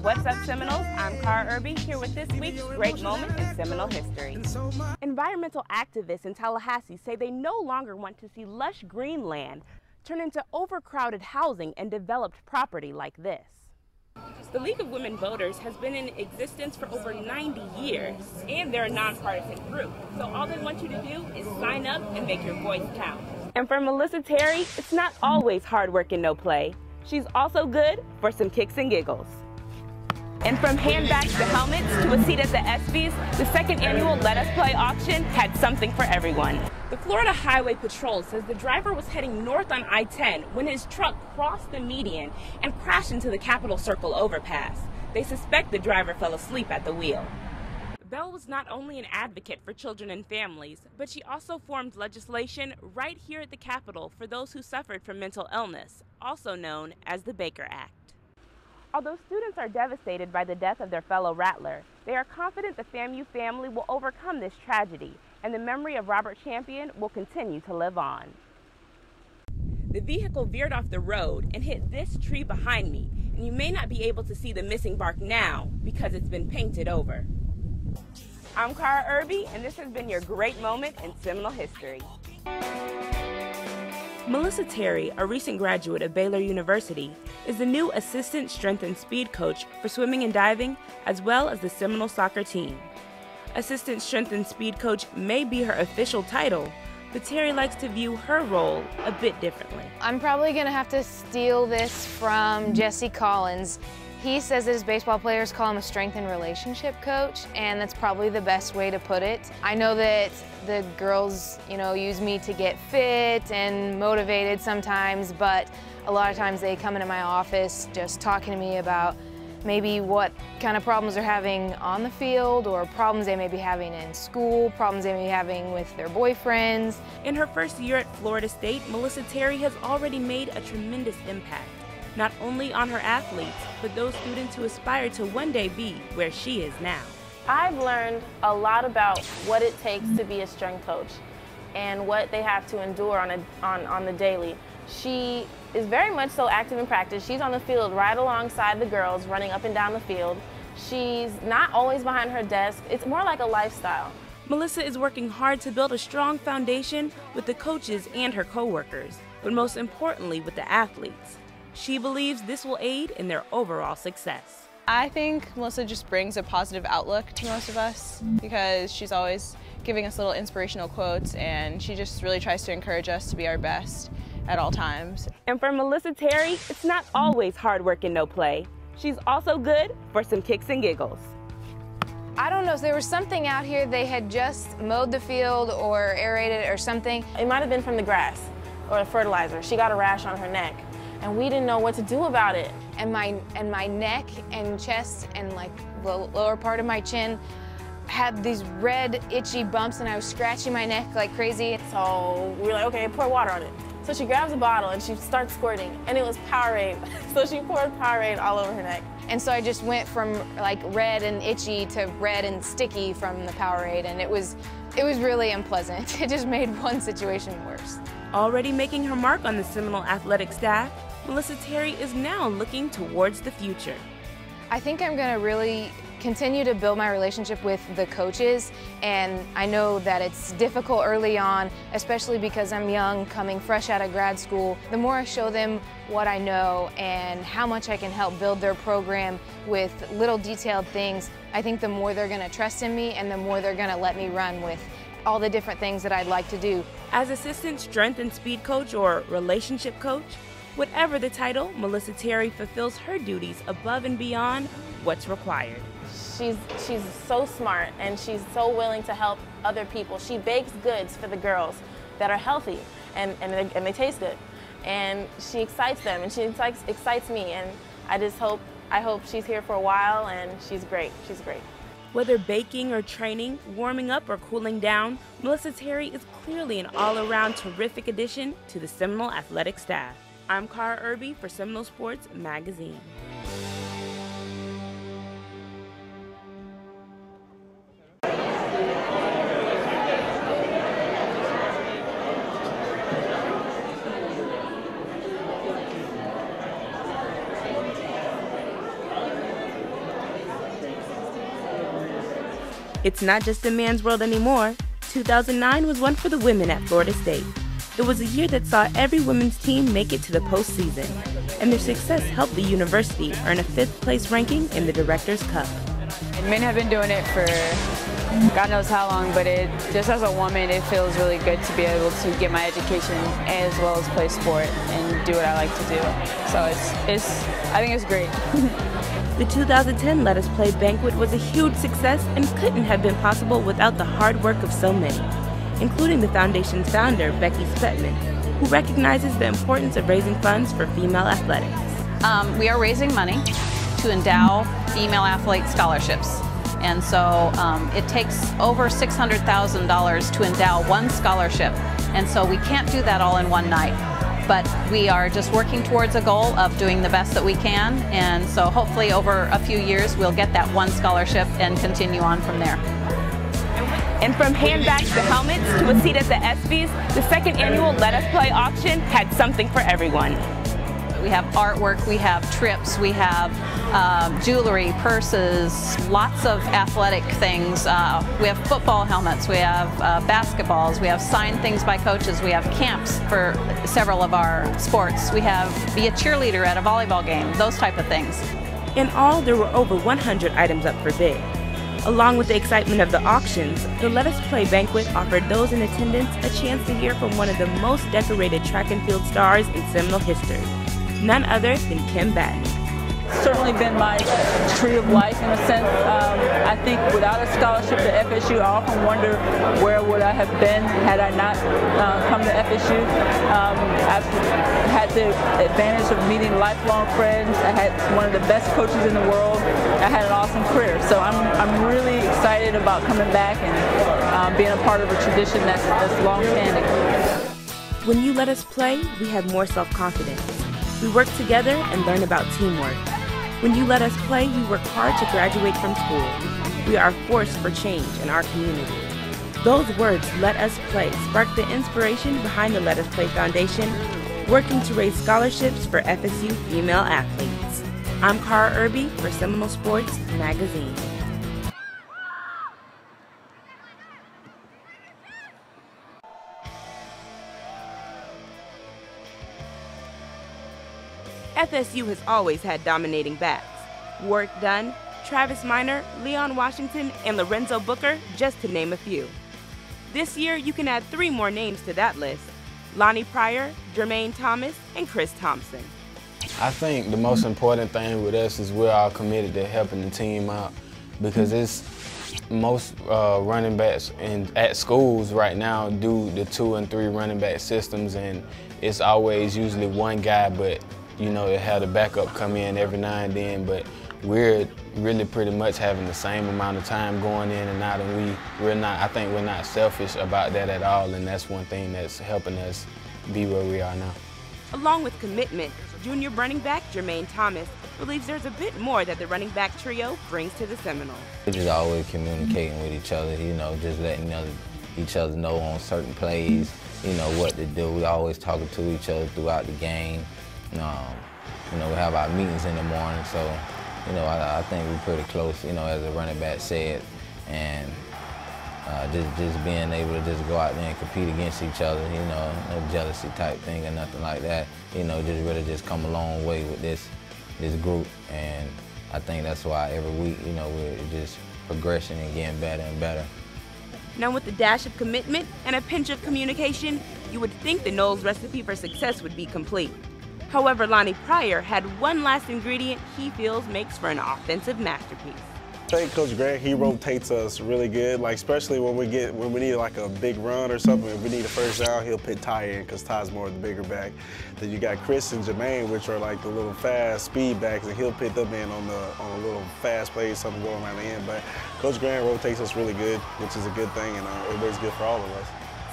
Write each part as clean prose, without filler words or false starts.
What's up, Seminoles? I'm Cara Irby here with this week's Great Moment in Seminole History. Environmental activists in Tallahassee say they no longer want to see lush green land turn into overcrowded housing and developed property like this. The League of Women Voters has been in existence for over 90 years, and they're a nonpartisan group. So all they want you to do is sign up and make your voice count. And for Melissa Terry, it's not always hard work and no play. She's also good for some kicks and giggles. And from handbags to helmets to a seat at the ESPYs, the second annual Let Us Play auction had something for everyone. The Florida Highway Patrol says the driver was heading north on I-10 when his truck crossed the median and crashed into the Capitol Circle overpass. They suspect the driver fell asleep at the wheel. Bell was not only an advocate for children and families, but she also formed legislation right here at the Capitol for those who suffered from mental illness, also known as the Baker Act. Although students are devastated by the death of their fellow Rattler, they are confident the FAMU family will overcome this tragedy, and the memory of Robert Champion will continue to live on. The vehicle veered off the road and hit this tree behind me, and you may not be able to see the missing bark now because it's been painted over. I'm Cara Irby, and this has been your Great Moment in Seminole History. Melissa Terry, a recent graduate of Baylor University, is the new assistant strength and speed coach for swimming and diving, as well as the Seminole soccer team. Assistant strength and speed coach may be her official title, but Terry likes to view her role a bit differently. I'm probably going to have to steal this from Jesse Collins. He says that his baseball players call him a strength and relationship coach, and that's probably the best way to put it. I know that the girls, use me to get fit and motivated sometimes, but a lot of times they come into my office just talking to me about maybe what kind of problems they're having on the field or problems they may be having in school, problems they may be having with their boyfriends. In her first year at Florida State, Melissa Terry has already made a tremendous impact, not only on her athletes, but those students who aspire to one day be where she is now. I've learned a lot about what it takes to be a strength coach and what they have to endure on the daily. She is very much so active in practice. She's on the field right alongside the girls, running up and down the field. She's not always behind her desk. It's more like a lifestyle. Melissa is working hard to build a strong foundation with the coaches and her coworkers, but most importantly with the athletes. She believes this will aid in their overall success. I think Melissa just brings a positive outlook to most of us because she's always giving us little inspirational quotes, and she just really tries to encourage us to be our best at all times. And for Melissa Terry, it's not always hard work and no play. She's also good for some kicks and giggles. I don't know if there was something out here, they had just mowed the field or aerated it or something. It might have been from the grass or the fertilizer. She got a rash on her neck, and we didn't know what to do about it. And my neck and chest and like the lower part of my chin had these red itchy bumps, and I was scratching my neck like crazy. So we were like, okay, pour water on it. So she grabs a bottle and she starts squirting, and it was Powerade. So she poured Powerade all over her neck. And so I just went from like red and itchy to red and sticky from the Powerade, and it was really unpleasant. It just made one situation worse. Already making her mark on the Seminole athletic staff, Melissa Terry is now looking towards the future. I think I'm going to really continue to build my relationship with the coaches, and I know that it's difficult early on, especially because I'm young, coming fresh out of grad school. The more I show them what I know and how much I can help build their program with little detailed things, I think the more they're going to trust in me and the more they're going to let me run with all the different things that I'd like to do. As assistant strength and speed coach or relationship coach, whatever the title, Melissa Terry fulfills her duties above and beyond what's required. She's so smart, and she's so willing to help other people. She bakes goods for the girls that are healthy and they taste good. And she excites them, and she excites me, and I hope she's here for a while, and she's great. She's great. Whether baking or training, warming up or cooling down, Melissa Terry is clearly an all-around terrific addition to the Seminole athletic staff. I'm Cara Irby for Seminole Sports Magazine. It's not just a man's world anymore. 2009 was one for the women at Florida State. It was a year that saw every women's team make it to the postseason, and their success helped the university earn a 5th place ranking in the Directors' Cup. Men have been doing it for God knows how long, but just as a woman, it feels really good to be able to get my education as well as play sport and do what I like to do. So I think it's great. The 2010 Let Us Play banquet was a huge success and couldn't have been possible without the hard work of so many, including the foundation's founder, Becky Spetman, who recognizes the importance of raising funds for female athletics. We are raising money to endow female athlete scholarships. And so it takes over $600,000 to endow one scholarship. And so we can't do that all in one night. But we are just working towards a goal of doing the best that we can. And so hopefully over a few years we'll get that one scholarship and continue on from there. And from handbags to helmets to a seat at the ESPYs, the second annual Let Us Play auction had something for everyone. We have artwork, we have trips, we have jewelry, purses, lots of athletic things. We have football helmets, we have basketballs, we have signed things by coaches, we have camps for several of our sports. We have be a cheerleader at a volleyball game, those type of things. In all, there were over 100 items up for bid. Along with the excitement of the auctions, the Let Us Play banquet offered those in attendance a chance to hear from one of the most decorated track and field stars in Seminole history, none other than Kim Batten. Certainly been my tree of life in a sense. I think without a scholarship to FSU, I often wonder where would I have been had I not come to FSU. I've had the advantage of meeting lifelong friends. I had one of the best coaches in the world. I had an awesome career. So I'm really excited about coming back and being a part of a tradition that's long-standing. When you let us play, we have more self-confidence. We work together and learn about teamwork. When you let us play, we work hard to graduate from school. We are a force for change in our community. Those words, let us play, sparked the inspiration behind the Let Us Play Foundation, working to raise scholarships for FSU female athletes. I'm Cara Irby for Seminole Sports Magazine. FSU has always had dominating backs. Warrick Dunn, Travis Minor, Leon Washington, and Lorenzo Booker, just to name a few. This year, you can add 3 more names to that list: Lonnie Pryor, Jermaine Thomas, and Chris Thompson. I think the most important thing with us is we're all committed to helping the team out, because it's most running backs at schools right now do the 2 and 3 running back systems, and it's always usually one guy, but you know, it had a backup come in every now and then, but we're really pretty much having the same amount of time going in and out, and I think we're not selfish about that at all, and that's one thing that's helping us be where we are now. Along with commitment, junior running back Jermaine Thomas believes there's a bit more that the running back trio brings to the Seminoles. We're just always communicating with each other, you know, just letting each other know on certain plays, you know, what to do. We're always talking to each other throughout the game. You know, we have our meetings in the morning, so, you know, I think we're pretty close, you know, as the running back said, and just being able to just go out there and compete against each other, you know, no jealousy type thing or nothing like that, you know, just really just come a long way with this group, and I think that's why every week, you know, we're just progressing and getting better and better. Now with the dash of commitment and a pinch of communication, you would think the Noles recipe for success would be complete. However, Lonnie Pryor had one last ingredient he feels makes for an offensive masterpiece. I think Coach Grant, he rotates us really good, like especially when we need like a big run or something. If we need a first down, he'll put Ty in because Ty's more of the bigger back. Then you got Chris and Jermaine, which are like the little fast speed backs, and he'll put them in on a little fast play, something going around the end. But Coach Grant rotates us really good, which is a good thing, and it works good for all of us.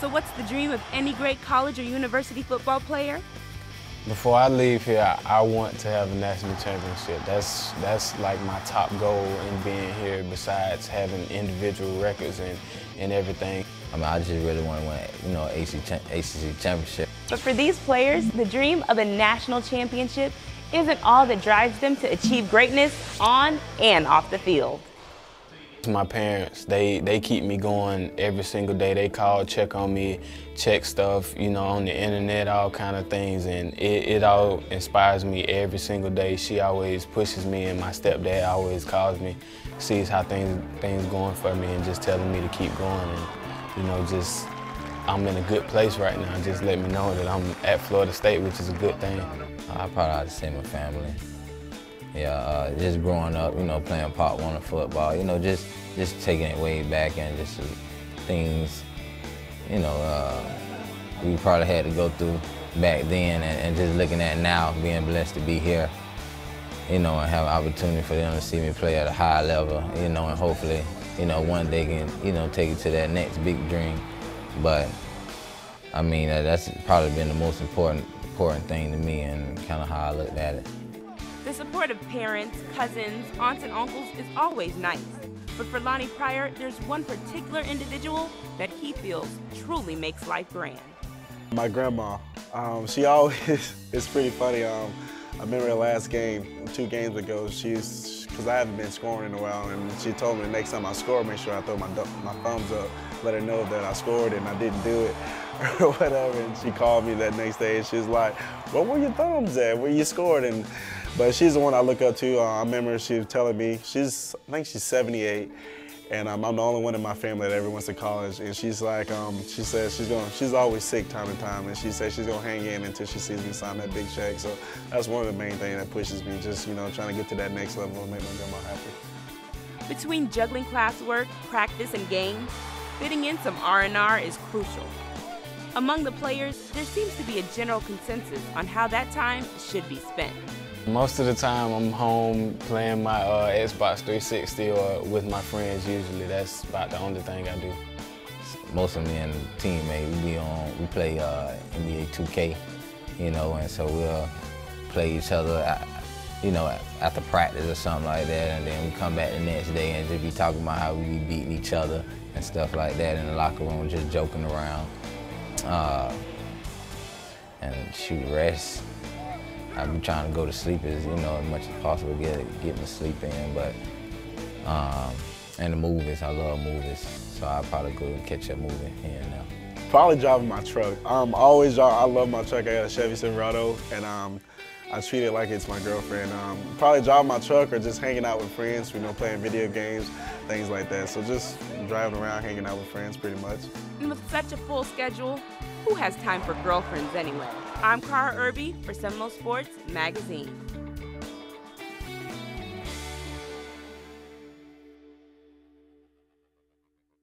So what's the dream of any great college or university football player? Before I leave here, I want to have a national championship. That's like my top goal in being here, besides having individual records and everything. I mean, I just really want to win, you know, ACC championship. But for these players, the dream of a national championship isn't all that drives them to achieve greatness on and off the field. My parents, they keep me going every single day. They call, check on me, check stuff, you know, on the internet, all kind of things, and it all inspires me every single day. She always pushes me, and my stepdad always calls me, sees how things going for me, and just telling me to keep going, and you know, just I'm in a good place right now. Just let me know that I'm at Florida State, which is a good thing. I probably have to say my family. Yeah, just growing up, you know, playing Pop Warner football, you know, just taking it way back, and just things, you know, we probably had to go through back then, and just looking at now, being blessed to be here, you know, and have an opportunity for them to see me play at a high level, you know, and hopefully, you know, one day can, you know, take it to that next big dream. But I mean, that's probably been the most important thing to me, and kind of how I looked at it. The support of parents, cousins, aunts, and uncles is always nice. But for Lonnie Pryor, there's one particular individual that he feels truly makes life grand. My grandma. She always, it's pretty funny. I remember the last game, 2 games ago, because I haven't been scoring in a while, and she told me the next time I score, make sure I throw my thumbs up, let her know that I scored and I didn't do it or whatever. And she called me that next day, and she was like, "Well, where your thumbs at? Where you scored?" But she's the one I look up to. I remember she was telling me, I think she's 78, and I'm the only one in my family that ever went to college. And she's like, she says she's always sick time to time, and she says she's gonna hang in until she sees me sign that big check. So that's one of the main things that pushes me, just, you know, trying to get to that next level and make my grandma happy. Between juggling classwork, practice, and games, fitting in some R&R is crucial. Among the players, there seems to be a general consensus on how that time should be spent. Most of the time I'm home playing my Xbox 360 or with my friends usually. That's about the only thing I do. Most of me and the teammate, we play NBA 2K, you know, and so we'll play each other, you know, after practice or something like that, and then we come back the next day and just be talking about how we be beating each other and stuff like that in the locker room, just joking around. And shoot, rest. I be trying to go to sleep as, you know, as much as possible, get my sleep in, but, and the movies, I love movies, so I'll probably go and catch a movie here and there. Probably driving my truck. I love my truck. I got a Chevy Silverado, and I treat it like it's my girlfriend. Probably driving my truck or just hanging out with friends, you know, playing video games, things like that. So just driving around, hanging out with friends pretty much. And with such a full schedule, who has time for girlfriends anyway? I'm Cara Irby for Seminole Sports Magazine.